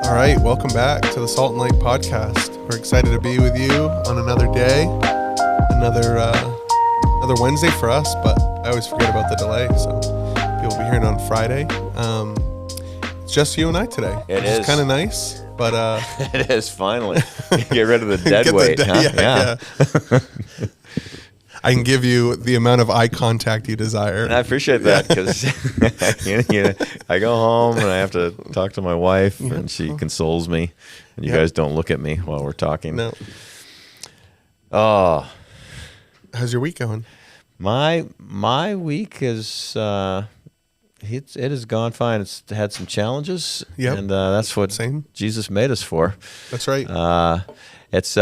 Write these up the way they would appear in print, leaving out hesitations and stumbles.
All right, welcome back to the Salt&Light podcast. We're excited to be with you on another day, another Wednesday for us, but I always forget about the delay, so you'll be hearing on Friday. It's just you and I today. It is kind of nice, but it is finally get rid of the dead weight. Yeah. I can give you the amount of eye contact you desire. And I appreciate that because I go home and I have to talk to my wife, and she consoles me, and you guys don't look at me while we're talking. No. Oh, how's your week going? My week is it has gone fine. It's had some challenges, and that's what Jesus made us for. That's right. It's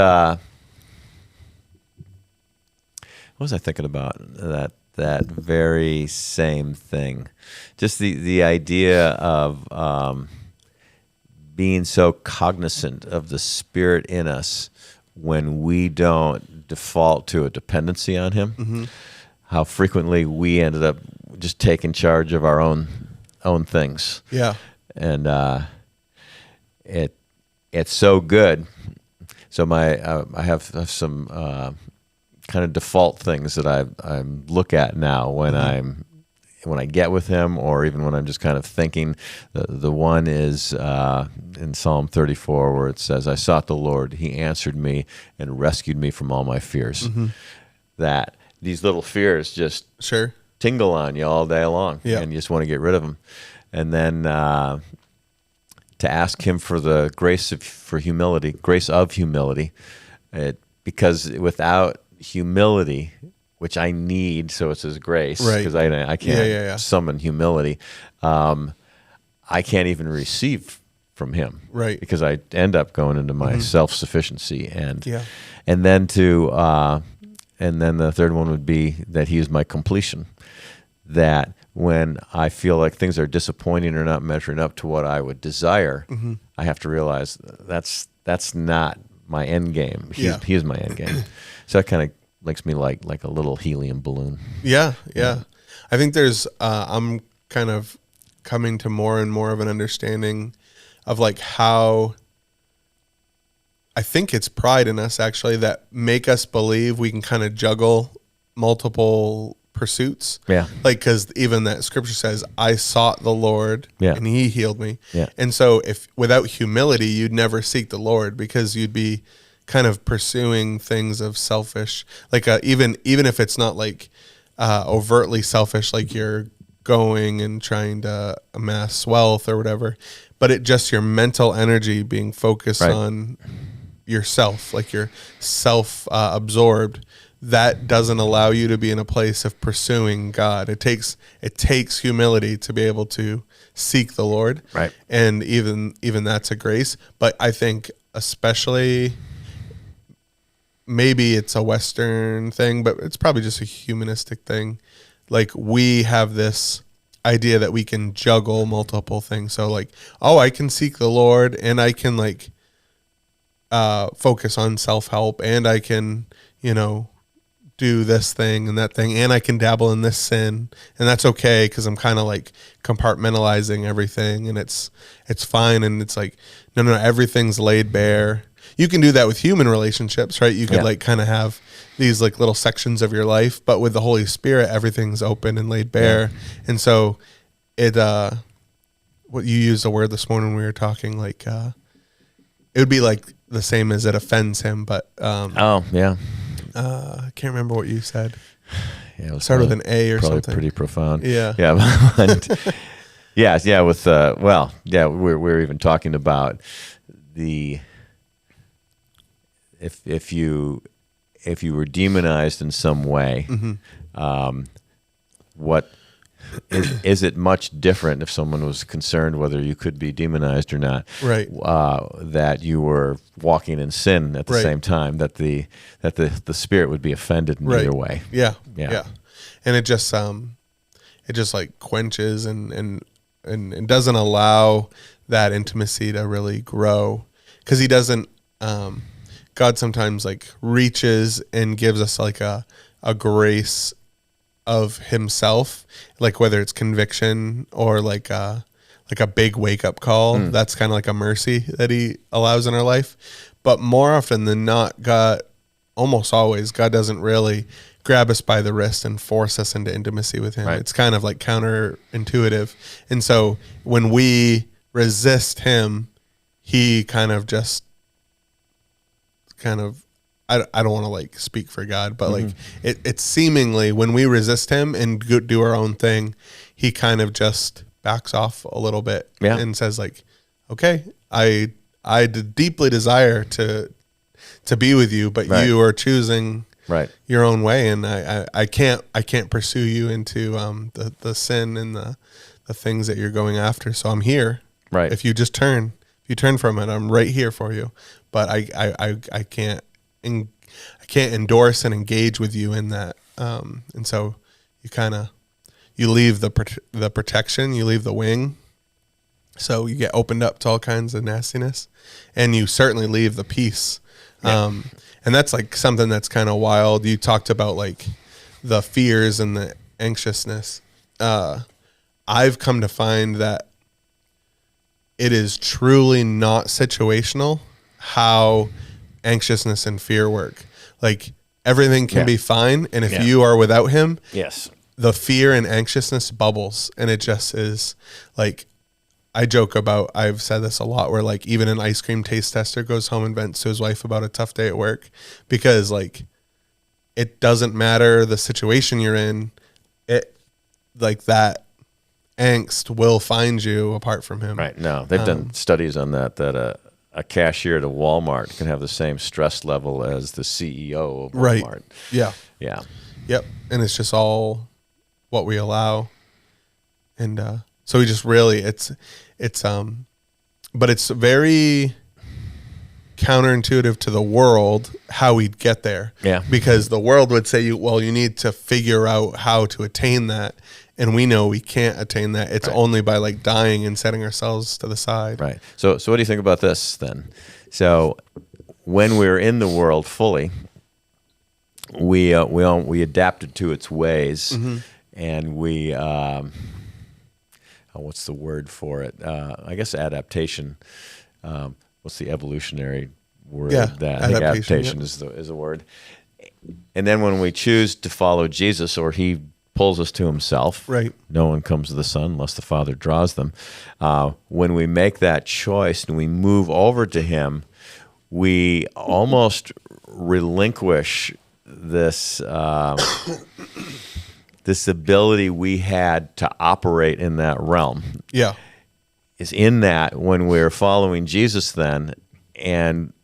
what was I thinking about? That very same thing. Just the idea of being so cognizant of the Spirit in us when we don't default to a dependency on Him. Mm-hmm. How frequently we ended up just taking charge of our own things. Yeah. And it's so good. So I have some kind of default things that I look at now when I get with Him, or even when I'm just kind of thinking. The one is in Psalm 34, where it says, "I sought the Lord; He answered me and rescued me from all my fears." Mm-hmm. That these little fears just tingle on you all day long, and you just want to get rid of them. And then to ask Him for the grace of humility, because without humility, which I need, so it's His grace, because I can't summon humility. I can't even receive from Him, because I end up going into my self-sufficiency, and then the third one would be that He is my completion. That when I feel like things are disappointing or not measuring up to what I would desire, I have to realize that's not my end game. He is my end game. So that kind of makes me like a little helium balloon. Yeah. I think there's I'm kind of coming to more and more of an understanding of like how I think it's pride in us actually that make us believe we can kind of juggle multiple pursuits. Yeah. Like, because even that scripture says, "I sought the Lord and He healed me." Yeah. And so if without humility, you'd never seek the Lord, because you'd be kind of pursuing things of selfish, like even if it's not like overtly selfish, like you're going and trying to amass wealth or whatever, but it just your mental energy being focused on yourself, like you're self-absorbed. That doesn't allow you to be in a place of pursuing God. It takes humility to be able to seek the Lord, right? And even that's a grace. But I think especially, maybe it's a Western thing, but it's probably just a humanistic thing. Like, we have this idea that we can juggle multiple things. So like, I can seek the Lord, and I can like focus on self-help, and I can, do this thing and that thing, and I can dabble in this sin, and that's okay because I'm kind of like compartmentalizing everything, and it's fine. And it's like, no, everything's laid bare. You can do that with human relationships, right? You could like kind of have these like little sections of your life, but with the Holy Spirit, everything's open and laid bare. And so it, what you used a word this morning when we were talking, like, it would be like the same as it offends Him, but, I can't remember what you said. Yeah, it started with an A or probably something. Pretty profound. Yeah. With we're even talking about the if you were demonized in some way, what is it much different if someone was concerned whether you could be demonized or not? Right. That you were walking in sin at the same time. That the Spirit would be offended in either way. Yeah. And it just like quenches and doesn't allow that intimacy to really grow, because He doesn't. God sometimes like reaches and gives us like a grace of Himself, like whether it's conviction or like like a big wake up call. That's kind of like a mercy that he allows in our life. But more often than not, God, almost always, God doesn't really grab us by the wrist and force us into intimacy with him. Right. It's kind of like counterintuitive. And so when we resist him, he kind of just I don't want to like speak for God, but like it's seemingly when we resist him and do our own thing, he kind of just backs off a little bit and says like, okay, I deeply desire to be with you, but you are choosing your own way, and I can't pursue you into the sin and the things that you're going after. So I'm here. Right. If you turn from it, I'm right here for you. But I can't endorse and engage with you in that. And so you leave the protection, you leave the wing. So you get opened up to all kinds of nastiness, and you certainly leave the peace. Yeah. And that's like something that's kind of wild. You talked about like the fears and the anxiousness. I've come to find that it is truly not situational how anxiousness and fear work. Like everything can be fine, and if you are without him, the fear and anxiousness bubbles, and it just is like, I joke about, I've said this a lot, where like even an ice cream taste tester goes home and vents to his wife about a tough day at work, because like it doesn't matter the situation you're in, it like that angst will find you apart from him. Right. No, they've done studies on that a cashier at a Walmart can have the same stress level as the CEO of Walmart. Right. Yeah. Yeah. Yep. And it's just all what we allow. And so we just really, but it's very counterintuitive to the world how we'd get there. Yeah. Because the world would say, you need to figure out how to attain that. And we know we can't attain that. It's only by like dying and setting ourselves to the side. Right. So what do you think about this then? So when we're in the world fully, we adapted to its ways, and we what's the word for it? I guess adaptation. What's the evolutionary word? Yeah, I think adaptation is the word. And then when we choose to follow Jesus, or he pulls us to himself. Right. No one comes to the Son unless the Father draws them. When we make that choice and we move over to him, we almost relinquish this this ability we had to operate in that realm. Yeah. Is in that when we're following Jesus then, and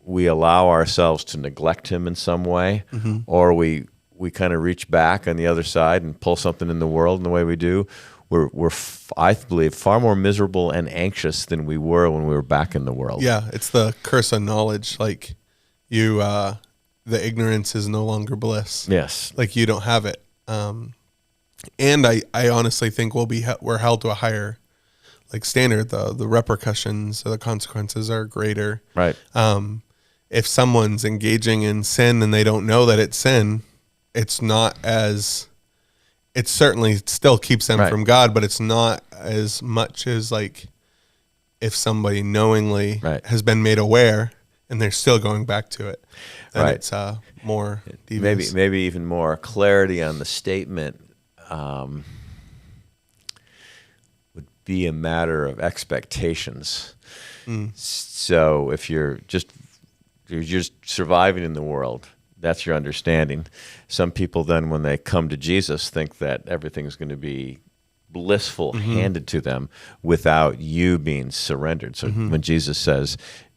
we allow ourselves to neglect him in some way, or we kind of reach back on the other side and pull something in the world in the way we do, I believe, far more miserable and anxious than we were when we were back in the world. Yeah, it's the curse of knowledge. Like the ignorance is no longer bliss. Yes. Like you don't have it. And I honestly think we're held to a higher like standard. The repercussions or the consequences are greater. Right. If someone's engaging in sin and they don't know that it's sin, it's not it certainly still keeps them from God, but it's not as much as like if somebody knowingly has been made aware and they're still going back to it, then it's more devious. Maybe even more clarity on the statement would be a matter of expectations. So if you're just surviving in the world, that's your understanding. Some people then, when they come to Jesus, think that everything's going to be blissful, handed to them without you being surrendered. So when Jesus says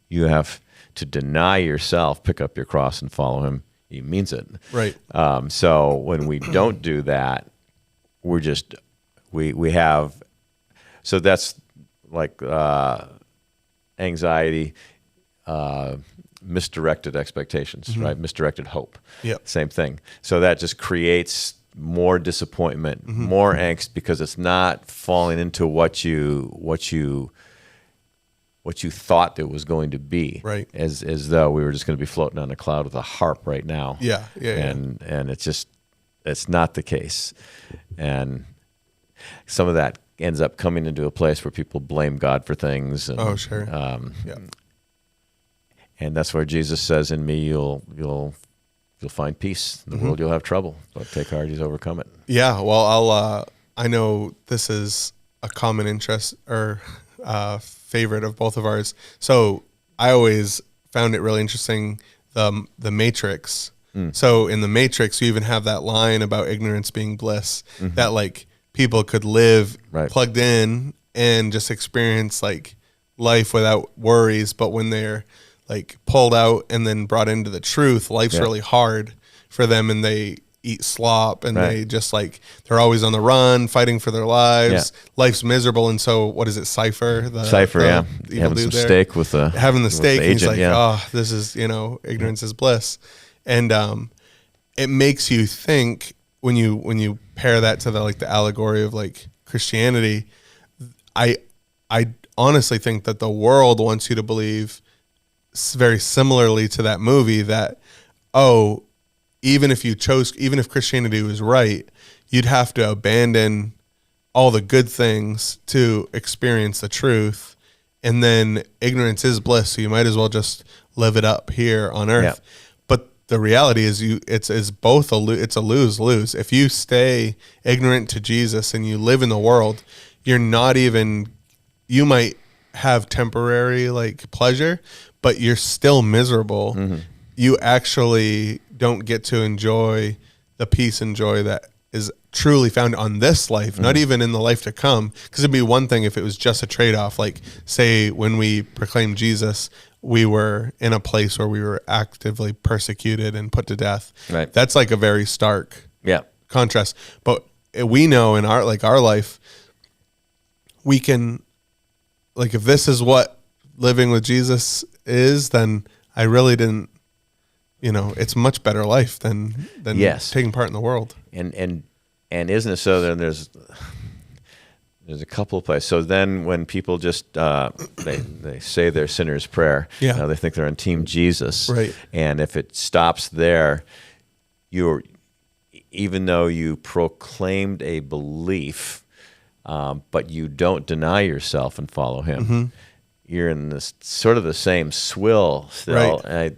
you have to deny yourself, pick up your cross and follow him, he means it. Right. So when we don't do that, we're just, we have, so that's like anxiety, misdirected expectations, right? Misdirected hope. Yep. Same thing. So that just creates more disappointment, more angst, because it's not falling into what you thought it was going to be. Right. As though we were just going to be floating on a cloud with a harp right now. Yeah. And it's not the case. And some of that ends up coming into a place where people blame God for things. And, Oh, sure. Yeah. And that's where Jesus says, "In me, you'll find peace. In the world, you'll have trouble, but take heart, He's overcome it." Yeah. Well, I know this is a common interest or favorite of both of ours. So I always found it really interesting, the Matrix. So in the Matrix, you even have that line about ignorance being bliss, that like people could live plugged in and just experience like life without worries. But when they're like pulled out and then brought into the truth, life's really hard for them, and they eat slop, and they just like, they're always on the run, fighting for their lives. Life's miserable. And so what is it? Cypher, having some steak with the having the steak. The and he's agent, like, oh, this is, ignorance is bliss. And it makes you think when you pair that to the allegory of like Christianity. I honestly think that the world wants you to believe very similarly to that movie, that even if Christianity was right, you'd have to abandon all the good things to experience the truth, and then ignorance is bliss, so you might as well just live it up here on earth. But the reality is, it's both it's a lose-lose. If you stay ignorant to Jesus and you live in the world, you might have temporary like pleasure, but you're still miserable. You actually don't get to enjoy the peace and joy that is truly found on this life, not even in the life to come. Because it'd be one thing if it was just a trade-off. Like, say, when we proclaimed Jesus, we were in a place where we were actively persecuted and put to death. Right. That's like a very stark contrast. But we know in our life, we can, like, if this is what living with Jesus is, then I really didn't, it's much better life than taking part in the world. And isn't it so? Then there's a couple of places. So then when people just they say their sinner's prayer, they think they're on Team Jesus, right? And if it stops there, even though you proclaimed a belief, but you don't deny yourself and follow Him, you're in this sort of the same swill still. Right.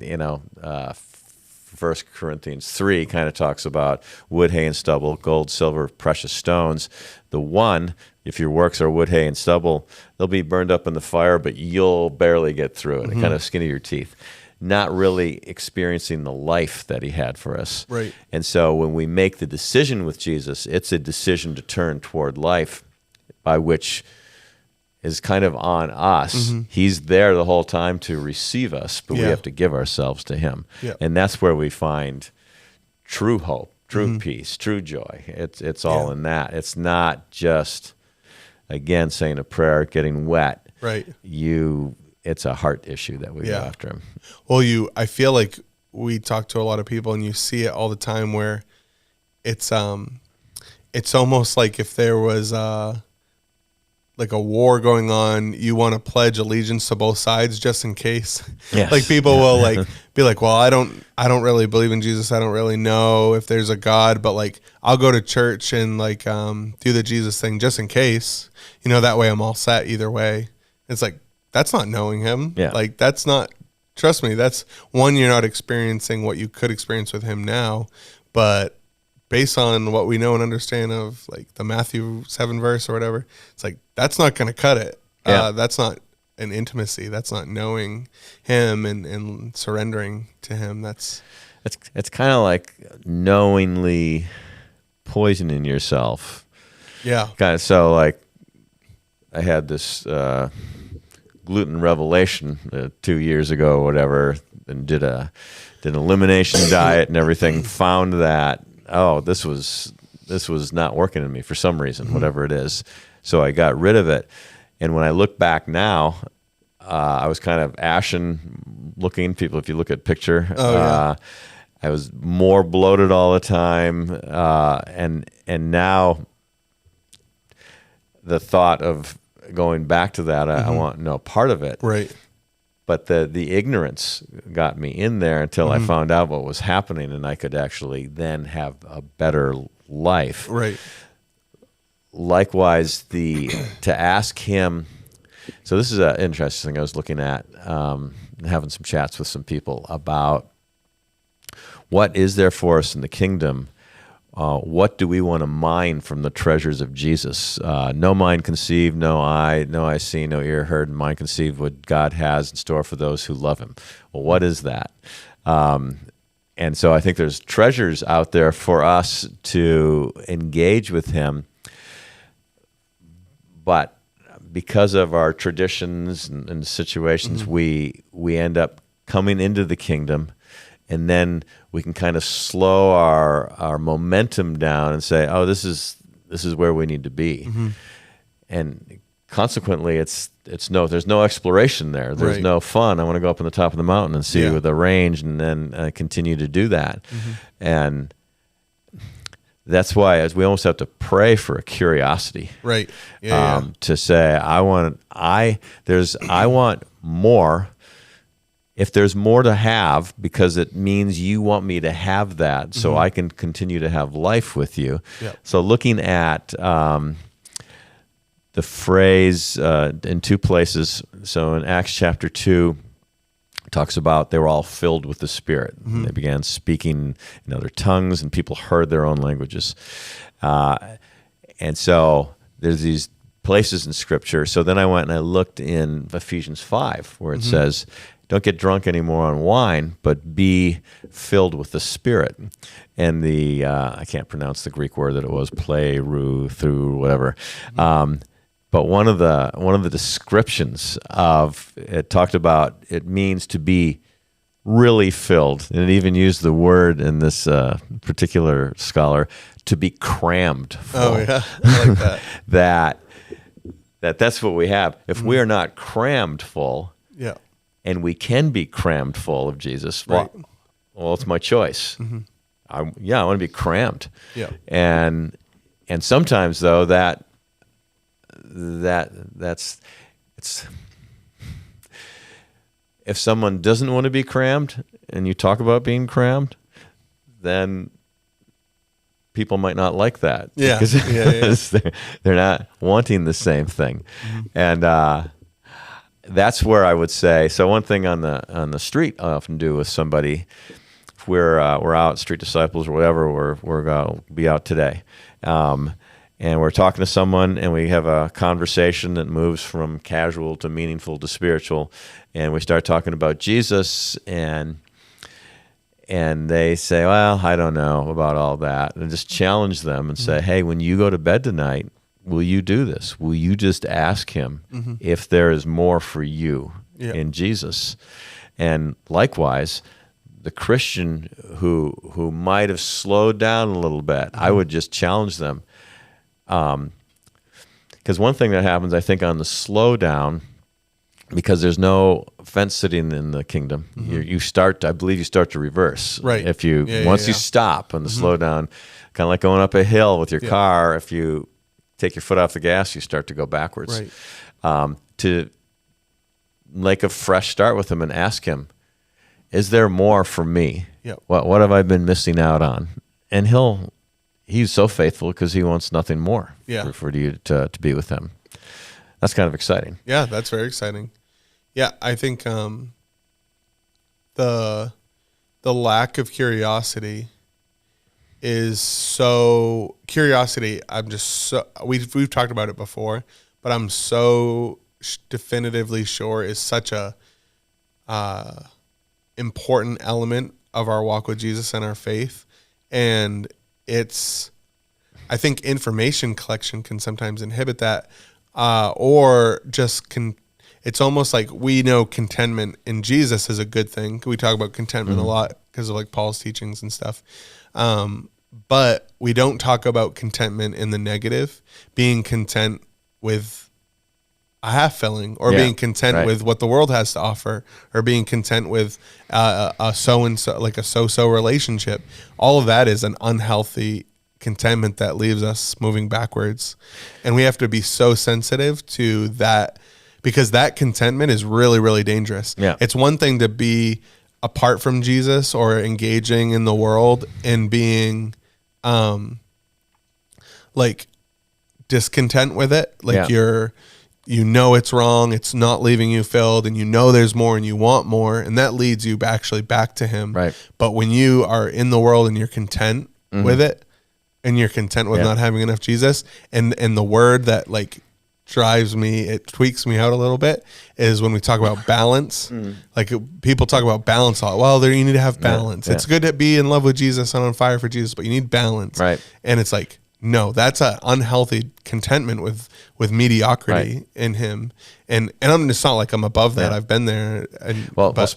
1 Corinthians 3 kind of talks about wood, hay, and stubble, gold, silver, precious stones. The one, if your works are wood, hay, and stubble, they'll be burned up in the fire, but you'll barely get through it. Kind of skin of your teeth. Not really experiencing the life that He had for us. Right. And so when we make the decision with Jesus, it's a decision to turn toward life, by which is kind of on us. He's there the whole time to receive us, but we have to give ourselves to Him. And that's where we find true hope, true peace, true joy. It's all in that. It's not just, again, saying a prayer, getting wet. Right. It's a heart issue that we go after Him. Well, I feel like we talk to a lot of people, and you see it all the time, where it's almost like if there was like a war going on, you want to pledge allegiance to both sides just in case. Yes. Like people will like be like, well, I don't really believe in Jesus. I don't really know if there's a God, but like I'll go to church and like do the Jesus thing just in case. That way I'm all set either way. It's like, that's not knowing Him. Yeah. Like that's not, trust me, that's one, you're not experiencing what you could experience with Him now, but based on what we know and understand of like the Matthew 7 verse or whatever, it's like, that's not going to cut it. That's not an intimacy. That's not knowing Him and surrendering to Him. It's kind of like knowingly poisoning yourself. Yeah. Kind of. So like I had this gluten revelation 2 years ago or whatever, and did an elimination diet and everything. Found that this was not working in me for some reason, whatever it is. So I got rid of it. And when I look back now, I was kind of ashen looking. People, if you look at picture, I was more bloated all the time. And now the thought of going back to that, I want no part of it. Right. But the ignorance got me in there until I found out what was happening, and I could actually then have a better life. Right. likewise, to ask him. So this is an interesting thing I was looking at, having some chats with some people about what is there for us in the kingdom. What do we want to mine from the treasures of Jesus? No mind conceived, no eye seen, no ear heard, and mind conceived what God has in store for those who love him. Well, what is that? And so I think there's treasures out there for us to engage with him, but because of our traditions and situations, we end up coming into the kingdom, and then we can kind of slow our momentum down and say, "Oh, this is where we need to be," and consequently, there's no exploration there. There's no fun. I want to go up on the top of the mountain and see with the range, and then continue to do that, and that's why as we almost have to pray for a curiosity, right? To say, I want more. If there's more to have, because it means you want me to have that, so I can continue to have life with you. Yep. So looking at the phrase in two places. So in Acts chapter 2, it talks about they were all filled with the Spirit. They began speaking in other tongues, and people heard their own languages. And so there's these places in Scripture. So then I went and I looked in Ephesians 5, where it says, don't get drunk anymore on wine, but be filled with the Spirit. And I can't pronounce the Greek word that it was, through whatever. But one of the descriptions of it talked about it means to be really filled, and it even used the word in this particular scholar to be crammed full. Oh yeah, I like that. That's what we have. If we are not crammed full, and we can be crammed full of Jesus, well, it's my choice. I want to be crammed. Yeah. And sometimes though that's if someone doesn't want to be crammed and you talk about being crammed, then people might not like that. Yeah. Because they're not wanting the same thing. And that's where I would say, so one thing on the street I often do with somebody, if we're out, street disciples or whatever, we're going to be out today. And we're talking to someone, and we have a conversation that moves from casual to meaningful to spiritual, and we start talking about Jesus, and they say, well, I don't know about all that, and just challenge them and say, hey, when you go to bed tonight, will you do this? Will you just ask him if there is more for you in Jesus? And likewise, the Christian who might have slowed down a little bit, I would just challenge them. Because one thing that happens, I think, on the slowdown, because there's no fence sitting in the kingdom, I believe you start to reverse. Right. If you once you stop on the slowdown, kind of like going up a hill with your car, if you take your foot off the gas, you start to go backwards. Right. To make a fresh start with him and ask him, is there more for me? Yep. What have I been missing out on? And he's so faithful because he wants nothing more for you to be with him. That's kind of exciting. Yeah, that's very exciting. Yeah, I think the lack of curiosity is so curiosity. I'm just so we've talked about it before, but I'm so definitively sure is such a important element of our walk with Jesus and our faith. And I think information collection can sometimes inhibit that, or just it's almost like we know contentment in Jesus is a good thing. We talk about contentment a lot because of like Paul's teachings and stuff. But we don't talk about contentment in the negative, being content with a half filling, or being content with what the world has to offer, or being content with a so-and-so, like a so-so relationship. All of that is an unhealthy contentment that leaves us moving backwards. And we have to be so sensitive to that, because that contentment is really, really dangerous. Yeah. It's one thing to be apart from Jesus or engaging in the world and being like discontent with it. Like Yeah. you know it's wrong, it's not leaving you filled, and you know there's more and you want more, and that leads you actually back to him. Right. But when you are in the world and you're content with it, and you're content with not having enough Jesus, and the word that like drives me, it tweaks me out a little bit, is when we talk about balance. Like people talk about balance a lot. Well, there you need to have balance. It's good to be in love with Jesus and on fire for Jesus, but you need balance. Right. And it's like, no, that's an unhealthy contentment with mediocrity in him. And it's not like I'm above that. I've been there.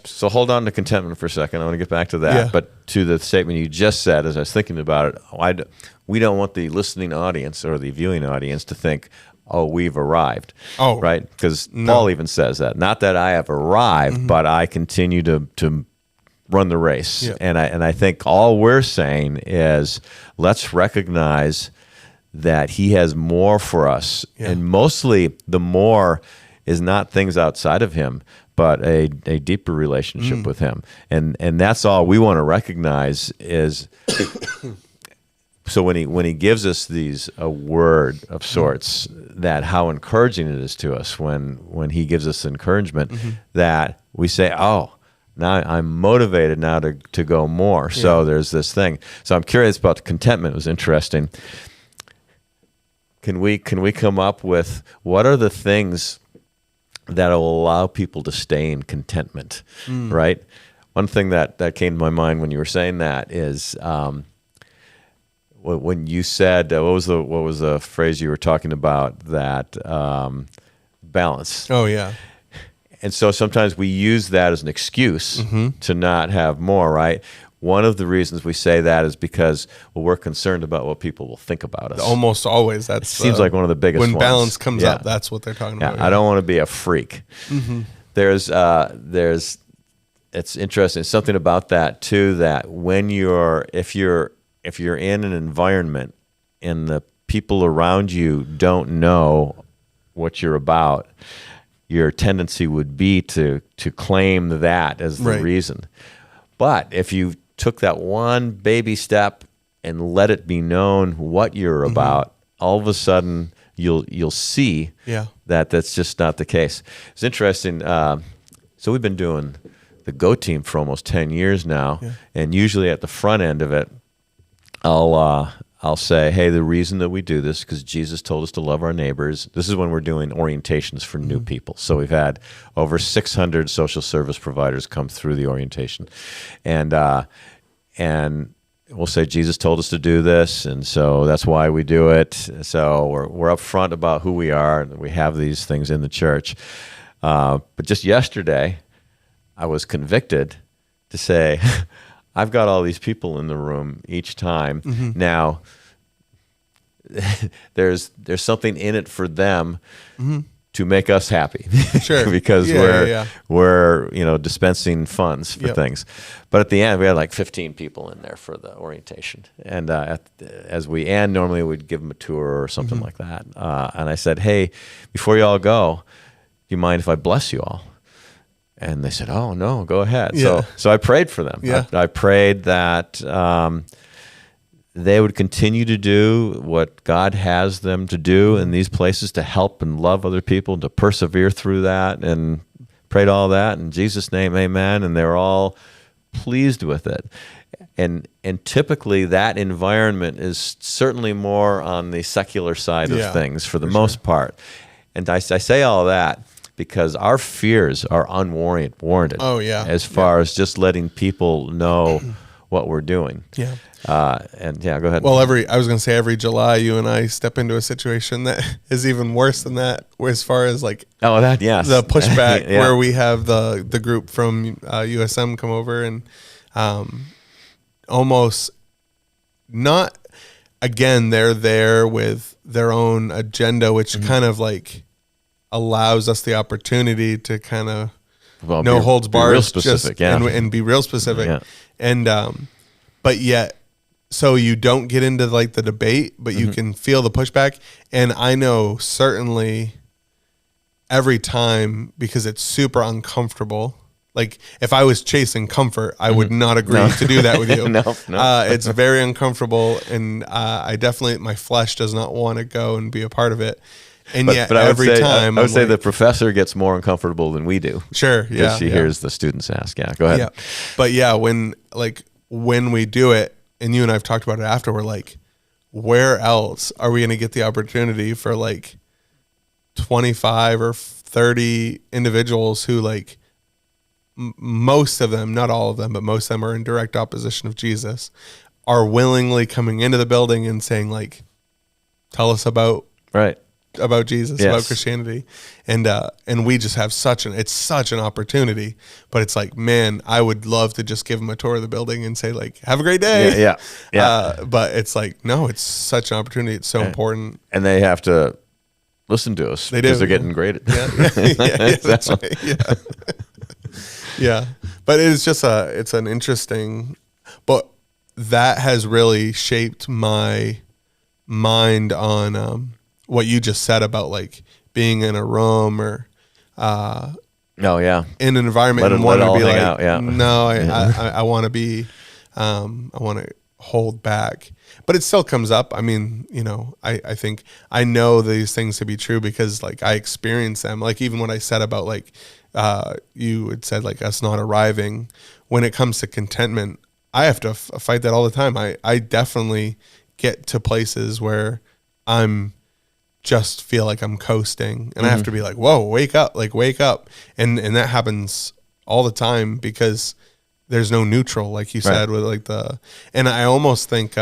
So hold on to contentment for a second. I want to get back to that. Yeah. But to the statement you just said, as I was thinking about it, we don't want the listening audience or the viewing audience to think, oh, we've arrived. Oh, right? Because Paul even says that. Not that I have arrived, but I continue to run the race. Yeah. And I think all we're saying is let's recognize that he has more for us. Yeah. And mostly the more is not things outside of him, but a deeper relationship with him. And that's all we want to recognize is so when he gives us a word of sorts, that how encouraging it is to us when he gives us encouragement, that we say, oh, now I'm motivated now to go more. So there's this thing. So I'm curious about the contentment. It was interesting. Can we come up with what are the things that will allow people to stay in contentment, right? One thing that came to my mind when you were saying that is when you said what was the phrase you were talking about, that balance. Oh yeah. And so sometimes we use that as an excuse to not have more, right? One of the reasons we say that is because, well, we're concerned about what people will think about us. Almost always. That seems like one of the biggest when ones. balance comes up, that's what they're talking about. I don't want to be a freak. There's it's interesting. It's something about that too, that when if you're in an environment and the people around you don't know what you're about, your tendency would be to claim that as the reason. But if you took that one baby step and let it be known what you're about, all of a sudden you'll see that that's just not the case. It's interesting. So we've been doing the Go Team for almost 10 years now, and usually at the front end of it, I'll say, hey, the reason that we do this is because Jesus told us to love our neighbors. This is when we're doing orientations for new people. So we've had over 600 social service providers come through the orientation. And we'll say, Jesus told us to do this, and so that's why we do it. So we're upfront about who we are, and we have these things in the church. But just yesterday, I was convicted to say, I've got all these people in the room each time. Now, there's something in it for them to make us happy, Sure. because we're dispensing funds for things. But at the end, we had like 15 people in there for the orientation, and as we end, normally we'd give them a tour or something like that. And I said, hey, before you all go, do you mind if I bless you all? And they said, oh, no, go ahead. Yeah. So I prayed for them. Yeah. I prayed that they would continue to do what God has them to do in these places, to help and love other people, and to persevere through that, and prayed all that. In Jesus' name, amen. And they were all pleased with it. And typically that environment is certainly more on the secular side of things for the most part. And I say all that because our fears are unwarranted. Oh, yeah. As far as just letting people know what we're doing. Yeah. Go ahead. Well, every July, you and I step into a situation that is even worse than that, as far as like the pushback, where we have the group from USM come over and almost not, again, they're there with their own agenda, which kind of like allows us the opportunity to kind of no holds barred, real specific, and be real specific. And but yet, so you don't get into like the debate, but you can feel the pushback. And I know certainly every time, because it's super uncomfortable, like if I was chasing comfort, I would not agree to do that with you. No. It's very uncomfortable, and I definitely, my flesh does not want to go and be a part of it. And yet I would every say, time I would say like, the professor gets more uncomfortable than we do. Sure. Yeah. Because she hears the students ask. Yeah. Go ahead. Yeah. But yeah, when we do it, and you and I've talked about it after, we're like, where else are we going to get the opportunity for like 25 or 30 individuals who like most of them, not all of them, but most of them are in direct opposition of Jesus, are willingly coming into the building and saying like, tell us about Jesus, about Christianity. And we just have it's such an opportunity, but it's like, man, I would love to just give them a tour of the building and say like, have a great day. Yeah. But it's like, no, it's such an opportunity. It's so important. And they have to listen to us because they're getting graded. Yeah, that's right. Yeah. Yeah. But it's an interesting, but that has really shaped my mind on, what you just said about like being in a room or in an environment and want to be like, no, I want to be, I want to hold back, but it still comes up. I mean, you know, I think I know these things to be true because like I experience them. Like even what I said about like, you had said like us not arriving when it comes to contentment, I have to fight that all the time. I definitely get to places where I'm just feel like I'm coasting and I have to be like, whoa, wake up. And that happens all the time because there's no neutral, like you said, with like and I almost think,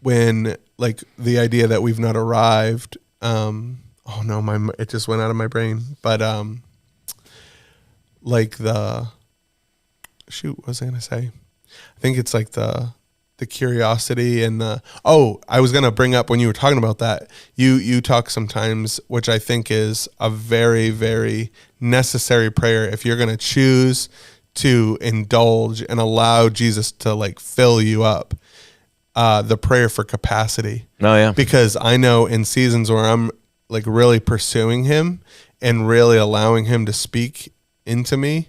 when like the idea that we've not arrived, oh no, it just went out of my brain, but, like what was I going to say? I think it's like the curiosity and I was going to bring up when you were talking about that, you talk sometimes, which I think is a very, very necessary prayer. If you're going to choose to indulge and allow Jesus to like fill you up, the prayer for capacity. Oh yeah. Because I know in seasons where I'm like really pursuing him and really allowing him to speak into me,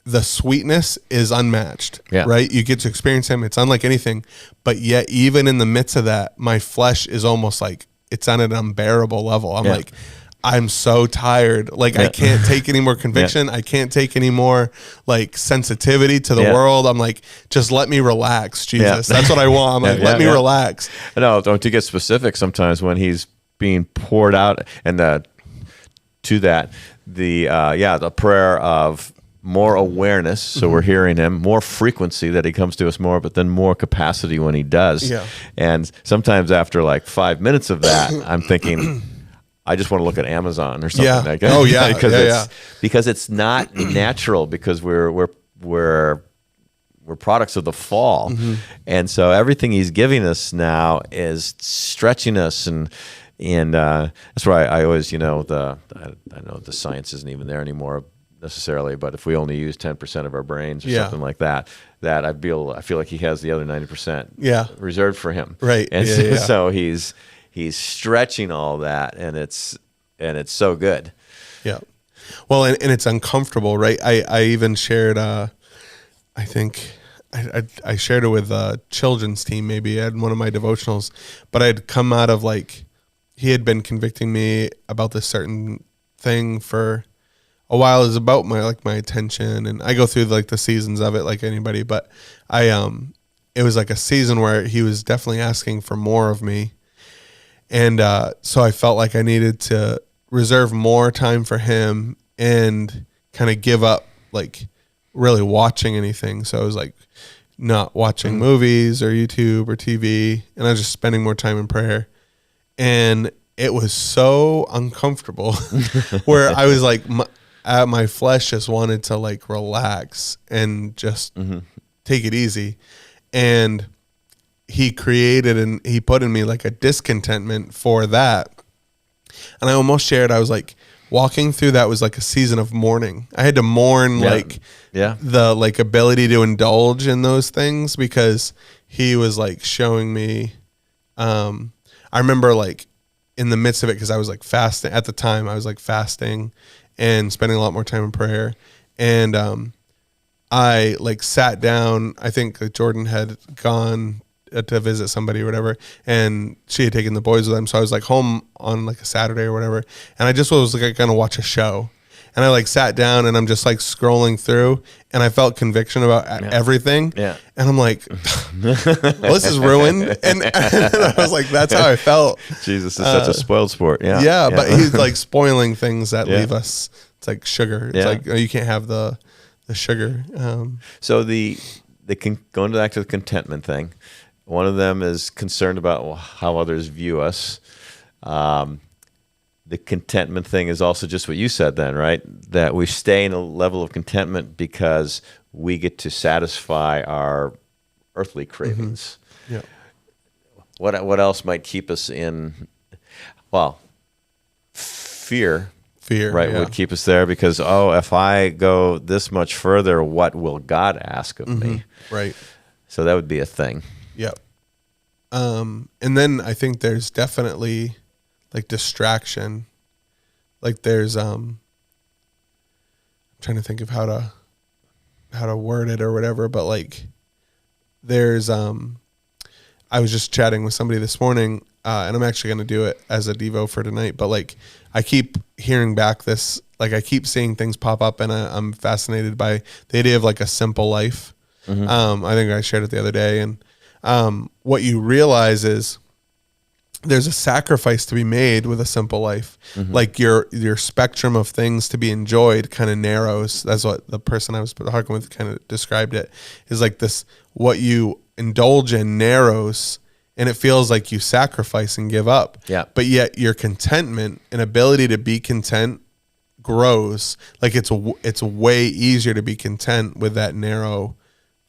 the sweetness is unmatched, right? You get to experience him. It's unlike anything, but yet even in the midst of that, my flesh is almost like it's on an unbearable level. I'm like, I'm so tired. Like I can't take any more conviction. I can't take any more like sensitivity to the world. I'm like, just let me relax, Jesus. That's what I want. I'm like, let me relax. No, don't you get specific sometimes when he's being poured out and to that, the prayer of more awareness, so we're hearing him, more frequency that he comes to us more, but then more capacity when he does. Yeah. And sometimes after like 5 minutes of that, I'm thinking, I just want to look at Amazon or something like that. Oh yeah, because it's not natural because we're products of the fall, and so everything he's giving us now is stretching us and that's why I always I know the science isn't even there anymore necessarily, but if we only use 10% of our brains or something like that I feel like he has the other 90% reserved for him, right? And so he's stretching all that, and it's so good. Yeah. Well, and it's uncomfortable, right? I even shared, I think I shared it with a children's team, maybe at one of my devotionals, but I'd come out of like, he had been convicting me about this certain thing for a while. It was about my attention, and I go through like the seasons of it like anybody, but it was like a season where he was definitely asking for more of me. And so I felt like I needed to reserve more time for him and kind of give up like really watching anything. So I was like not watching movies or YouTube or TV, and I was just spending more time in prayer. And it was so uncomfortable where I was like, my flesh just wanted to like relax and just take it easy. And he created and he put in me like a discontentment for that. And I almost shared, I was like, walking through that was like a season of mourning. I had to mourn the like ability to indulge in those things because he was like showing me, I remember like in the midst of it, because I was like fasting at the time, I was like fasting and spending a lot more time in prayer. And I like sat down. I think Jordan had gone to visit somebody or whatever, and she had taken the boys with them. So I was like home on like a Saturday or whatever, and I just was like gonna watch a show. And I like sat down and I'm just like scrolling through, and I felt conviction about everything. Yeah. And I'm like, well, this is ruined. And I was like, that's how I felt. Jesus is such a spoiled sport. Yeah. Yeah. But he's like spoiling things that leave us. It's like sugar. It's like, oh, you can't have the sugar. So going back to the contentment thing, one of them is concerned about how others view us. The contentment thing is also just what you said then, right? That we stay in a level of contentment because we get to satisfy our earthly cravings. Yeah. What else might keep us in, well, fear, right, would keep us there because, if I go this much further, what will God ask of me? Right. So that would be a thing. Yep. And then I think there's definitely like distraction. Like there's I'm trying to think of how to word it or whatever, but like there's I was just chatting with somebody this morning, and I'm actually going to do it as a Devo for tonight, but like I keep hearing back this, like I keep seeing things pop up, and I'm fascinated by the idea of like a simple life. I think I shared it the other day, and what you realize is there's a sacrifice to be made with a simple life. Like your spectrum of things to be enjoyed kind of narrows. That's what the person I was talking with kind of described it, is like this, what you indulge in narrows, and it feels like you sacrifice and give up. Yeah. But yet your contentment and ability to be content grows. Like it's way easier to be content with that narrow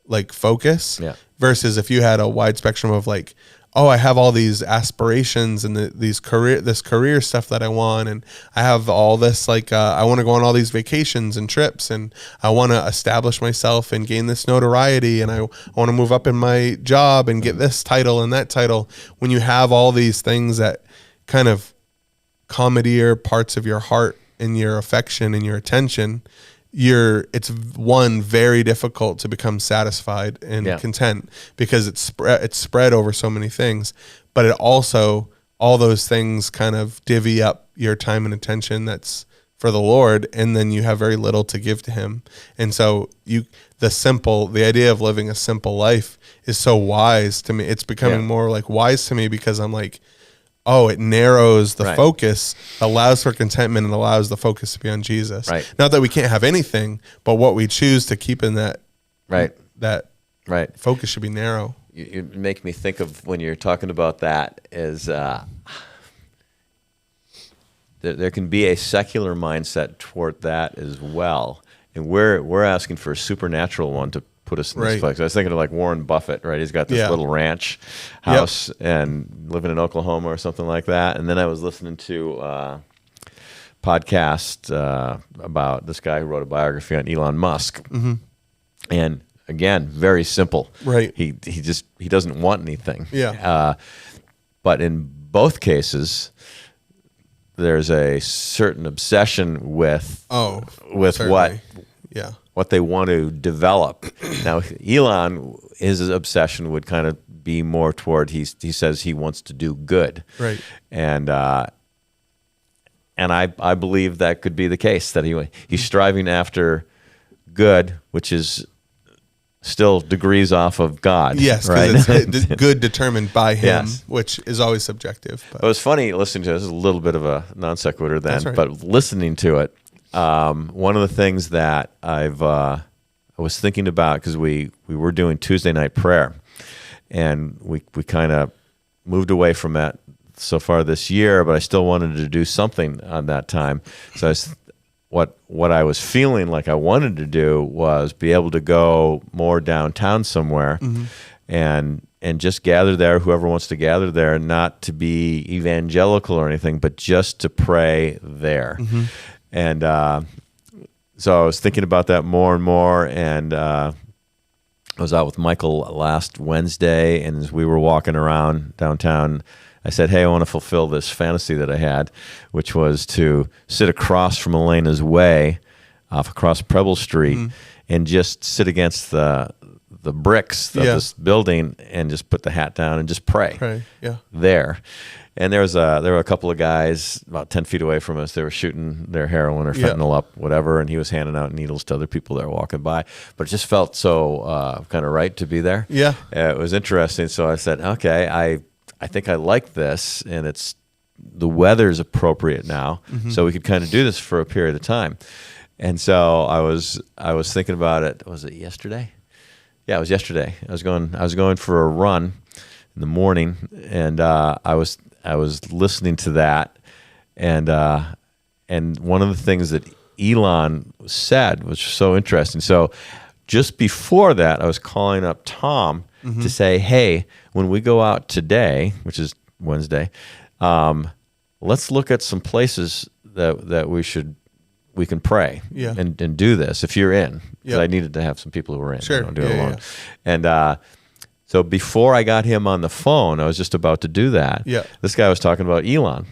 like focus versus if you had a wide spectrum of like, oh, I have all these aspirations and this career stuff that I want, and I have all this like I want to go on all these vacations and trips, and I want to establish myself and gain this notoriety, and I want to move up in my job and get this title and that title. When you have all these things that kind of commandeer parts of your heart and your affection and your attention, it's very difficult to become satisfied and content because it's spread over so many things, but it also, all those things kind of divvy up your time and attention that's for the Lord, and then you have very little to give to him. And so the idea of living a simple life is so wise to me. It's becoming more like wise to me because I'm like, oh, it narrows the focus, allows for contentment, and allows the focus to be on Jesus. Right. Not that we can't have anything, but what we choose to keep in that focus should be narrow. You make me think of, when you're talking about that, is there can be a secular mindset toward that as well, and we're asking for a supernatural one to put us in this place. I was thinking of like Warren Buffett, right? He's got this little ranch house and living in Oklahoma or something like that. And then I was listening to a podcast about this guy who wrote a biography on Elon Musk. And again, very simple. Right. He doesn't want anything. Yeah. But in both cases, there's a certain obsession with what they want to develop. Now, Elon, his obsession would kind of be more toward, he says he wants to do good. Right. And I believe that could be the case, that he's striving after good, which is still degrees off of God. Yes, right? It's good determined by him, Yes. which is always subjective. But it was funny listening to it. This is a little bit of a non sequitur then, but listening to it, one of the things that I was thinking about, because we were doing Tuesday night prayer, and we kind of moved away from that so far this year, but I still wanted to do something on that time. So what I was feeling like I wanted to do was be able to go more downtown somewhere and just gather there, whoever wants to gather there, not to be evangelical or anything, but just to pray there. And so I was thinking about that more and more, and I was out with Michael last Wednesday, and as we were walking around downtown, I said, hey, I want to fulfill this fantasy that I had, which was to sit across from Elena's way off across Preble Street and just sit against the bricks of this building and just put the hat down and just pray. There. And there were a couple of guys about 10 feet away from us. They were shooting their heroin or fentanyl up, whatever, and he was handing out needles to other people that were walking by. But it just felt so kind of right to be there. Yeah. It was interesting. So I said, okay, I think I like this, and the weather's appropriate now, so we could kind of do this for a period of time. And so I was thinking about it. Was it yesterday? Yeah, it was yesterday. I was going for a run in the morning, and I was listening to that, and one of the things that Elon said was so interesting. So just before that, I was calling up Tom to say, hey, when we go out today, which is Wednesday, let's look at some places that we can pray and do this if you're in. Because I needed to have some people who were in. Sure. I don't do it alone. And so before I got him on the phone, I was just about to do that. This guy was talking about Elon.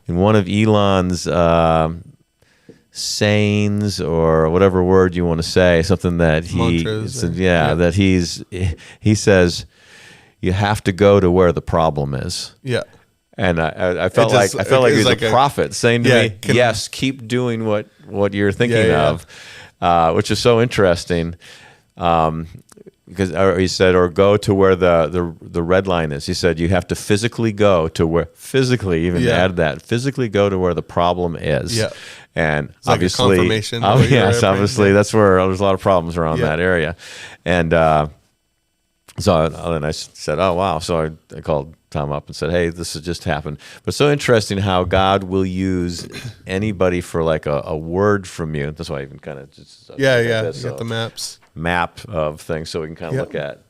And one of Elon's sayings, or whatever word you want to say, something that that he says, you have to go to where the problem is. And I felt like he was a prophet saying to me, yes, keep doing what you're thinking of, which is so interesting. Because he said, or go to where the red line is. He said, you have to physically go to where, add that, physically go to where the problem is. And it's obviously, like a confirmation. Obviously, that's where there's a lot of problems around that area. And so then I said, oh, wow. So I called Tom up and said, hey, this has just happened. But it's so interesting how God will use anybody for like a word from you. That's why I even kind of just... you got the map of things so we can kind of look at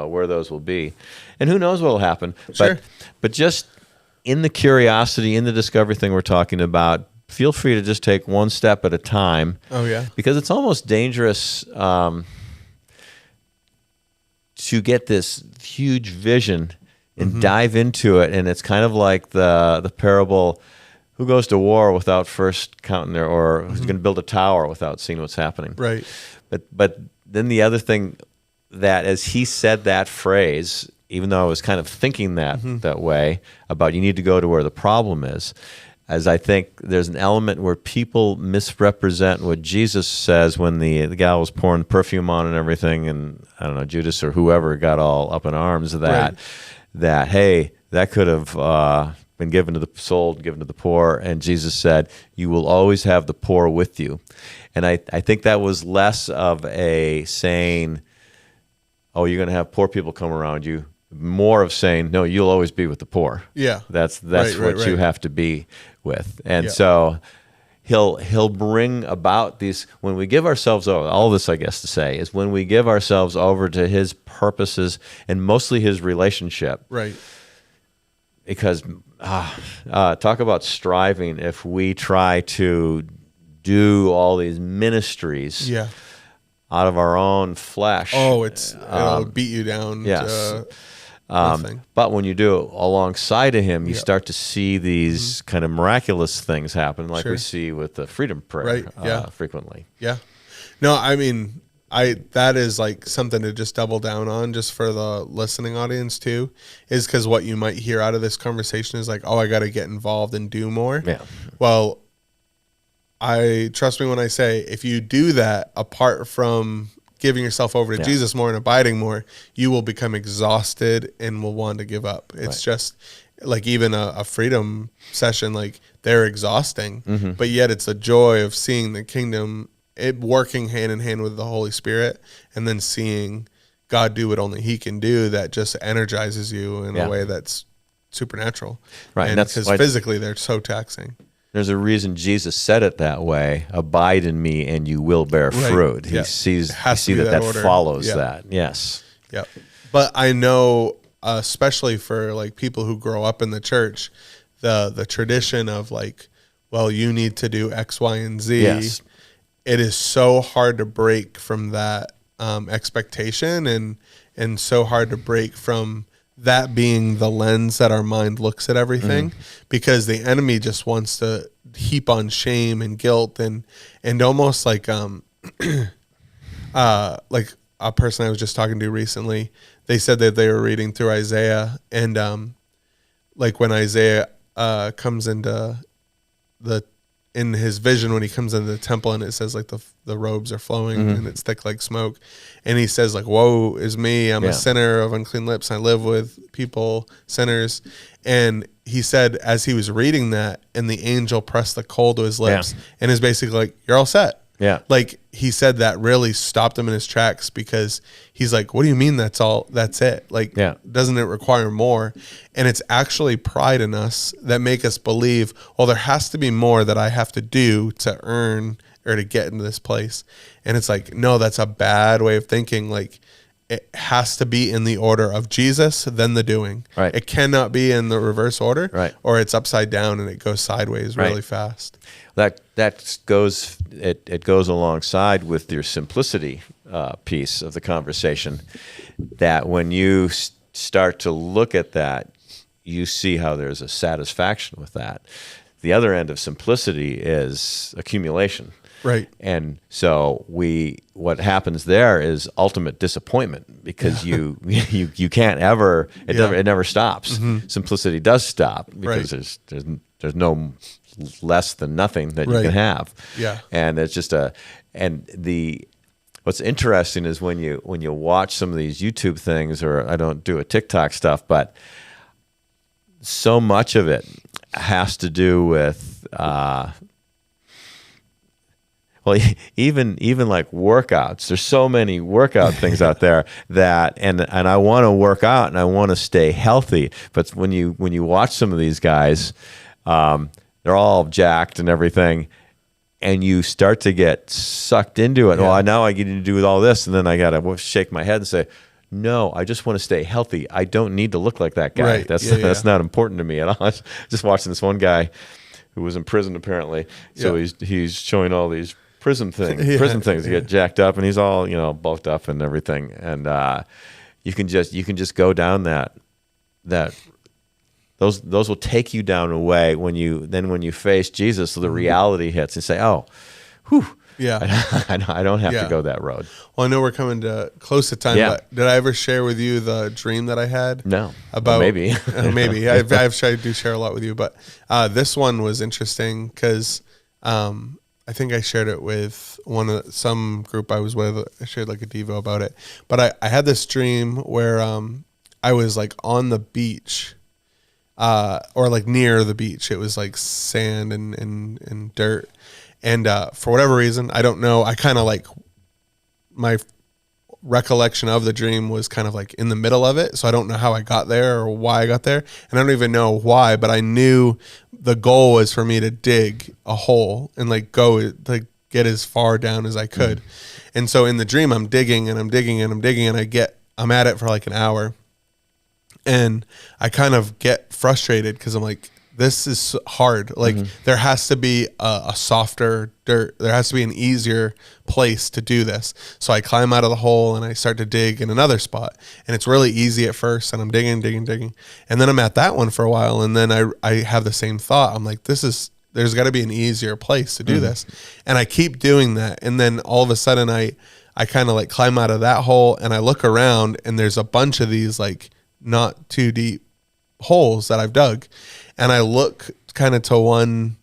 where those will be. And who knows what will happen. But just in the curiosity, in the discovery thing we're talking about, feel free to just take one step at a time. Because it's almost dangerous to get this huge vision and dive into it. And it's kind of like the parable, who goes to war without first counting or who's going to build a tower without seeing what's happening. But then the other thing that, as he said that phrase, even though I was kind of thinking that way about you need to go to where the problem is, as I think there's an element where people misrepresent what Jesus says when the gal was pouring perfume on and everything, and I don't know, Judas or whoever got all up in arms of that, hey, that could have been given to the sold, given to the poor, and Jesus said, you will always have the poor with you. And I think that was less of a saying, oh, you're going to have poor people come around you, more of saying, no, you'll always be with the poor. That's what you have to be with. And so he'll bring about these, when we give ourselves over, all this I guess to say, is when we give ourselves over to his purposes and mostly his relationship. Because talk about striving, if we try to do all these ministries out of our own flesh. It'll beat you down. But when you do it alongside of him, you start to see these kind of miraculous things happen, like we see with the freedom prayer frequently. No, I mean, that is like something to just double down on, just for the listening audience too, is because what you might hear out of this conversation is like, oh, I got to get involved and do more. Well, I trust me when I say, if you do that apart from giving yourself over to Jesus more and abiding more, you will become exhausted and will want to give up. It's just like even a freedom session, like they're exhausting, but yet it's a joy of seeing the kingdom, it working hand in hand with the Holy Spirit, and then seeing God do what only he can do, that just energizes you in a way that's supernatural. And that's because physically they're so taxing. There's a reason Jesus said it that way, abide in me and you will bear fruit. He sees that follows that. But I know, especially for like people who grow up in the church, the tradition of like, well, you need to do X, Y, and Z. It is so hard to break from that expectation, and so hard to break from that being the lens that our mind looks at everything, because the enemy just wants to heap on shame and guilt and almost like a person I was just talking to recently, they said that they were reading through Isaiah, and like when Isaiah comes into in his vision, when he comes into the temple, and it says like the robes are flowing and it's thick like smoke, and he says like, woe is me, I'm a sinner of unclean lips, I live with people, sinners. And he said as he was reading that, and the angel pressed the coal to his lips and is basically like, you're all set. Yeah. Like he said that really stopped him in his tracks, because he's like, what do you mean that's it? Like, doesn't it require more? And it's actually pride in us that make us believe, well, there has to be more that I have to do to earn or to get into this place. And it's like, no, that's a bad way of thinking. Like, it has to be in the order of Jesus, then the doing. Right. It cannot be in the reverse order, right, or it's upside down and it goes sideways really fast. That goes alongside with your simplicity piece of the conversation. That when you start to look at that, you see how there's a satisfaction with that. The other end of simplicity is accumulation. Right. And so what happens there is ultimate disappointment, because you can't ever, it never stops. Simplicity does stop, because there's no less than nothing that you can have. Yeah. And it's just what's interesting is when you watch some of these YouTube things, or I don't do a TikTok stuff, but so much of it has to do with well, even like workouts. There's so many workout things out there that, and I want to work out and I want to stay healthy. But when you watch some of these guys, they're all jacked and everything, and you start to get sucked into it. Well, now I get to do all this, and then I got to shake my head and say, no, I just want to stay healthy. I don't need to look like that guy. Right. That's not important to me at all. I was just watching this one guy who was in prison apparently. So he's showing all these prison things. He get jacked up, and he's all bulked up and everything. And you can just go down that those will take you down a way when you face Jesus, so the reality hits and say, oh, whew. Yeah, I don't have to go that road. Well, I know we're coming to close to time, but did I ever share with you the dream that I had? No. About maybe. Maybe. I've tried to share a lot with you, but this one was interesting because I think I shared it with some group I was with. I shared like a Devo about it. But I had this dream where I was like on the beach, or like near the beach. It was like sand and dirt. And for whatever reason, I don't know, I kind of like, my recollection of the dream was kind of like in the middle of it. So I don't know how I got there or why I got there. And I don't even know why, but I knew the goal was for me to dig a hole and like go like get as far down as I could. And so in the dream, I'm digging and I'm digging and I'm digging, and I'm at it for like an hour. And I kind of get frustrated because I'm like, this is hard. Like there has to be a softer dirt. There has to be an easier place to do this. So I climb out of the hole and I start to dig in another spot, and it's really easy at first. And I'm digging. And then I'm at that one for a while. And then I have the same thought. I'm like, there's got to be an easier place to do this. And I keep doing that. And then all of a sudden I kind of like climb out of that hole, and I look around, and there's a bunch of these like not too deep holes that I've dug. And I look kind of to one,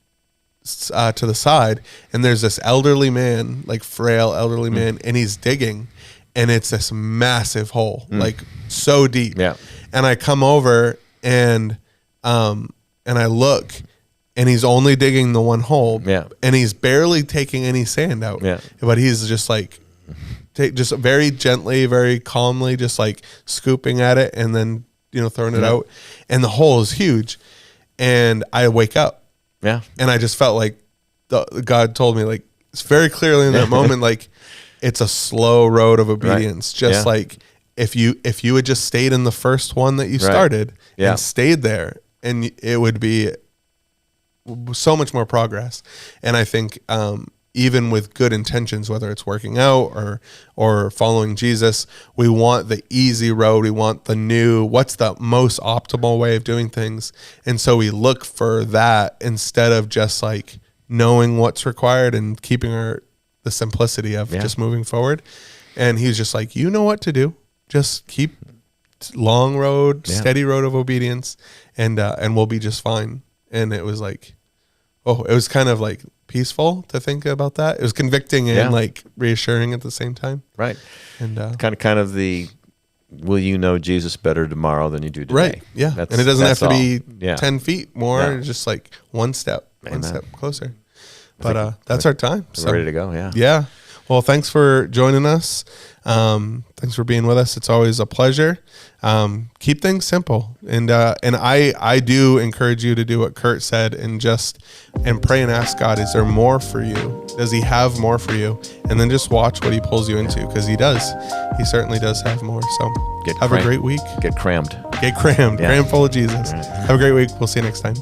to the side, and there's this elderly man, like frail elderly man, and he's digging, and it's this massive hole, like so deep. Yeah. And I come over and I look, and he's only digging the one hole. Yeah. And he's barely taking any sand out. Yeah. But he's just like, just very gently, very calmly, just like scooping at it and then, throwing it out. And the hole is huge. And I wake up. Yeah. And I just felt like God told me, like, it's very clearly in that moment, like, it's a slow road of obedience. Right. Just like if you had just stayed in the first one that you started and stayed there, and it would be so much more progress. And I think even with good intentions, whether it's working out or following Jesus, we want the easy road. We want the new, what's the most optimal way of doing things. And so we look for that instead of just like knowing what's required and keeping the simplicity of just moving forward. And he's just like, you know what to do. Just keep long road, steady road of obedience, and we'll be just fine. And it was like, it was kind of like peaceful to think about that. It was convicting and like reassuring at the same time. Right. And kind of the, will you know Jesus better tomorrow than you do today? Right. Yeah. And it doesn't have to be 10 feet more. Yeah. Just like one step closer. But that's we're our time. So ready to go. Yeah. Yeah. Well, thanks for joining us. Thanks for being with us. It's always a pleasure. Keep things simple. And I do encourage you to do what Kurt said and pray and ask God, is there more for you? Does he have more for you? And then just watch what he pulls you into, because he does. He certainly does have more. So have a great week. Get crammed. Get crammed. Crammed full of Jesus. Right. Have a great week. We'll see you next time.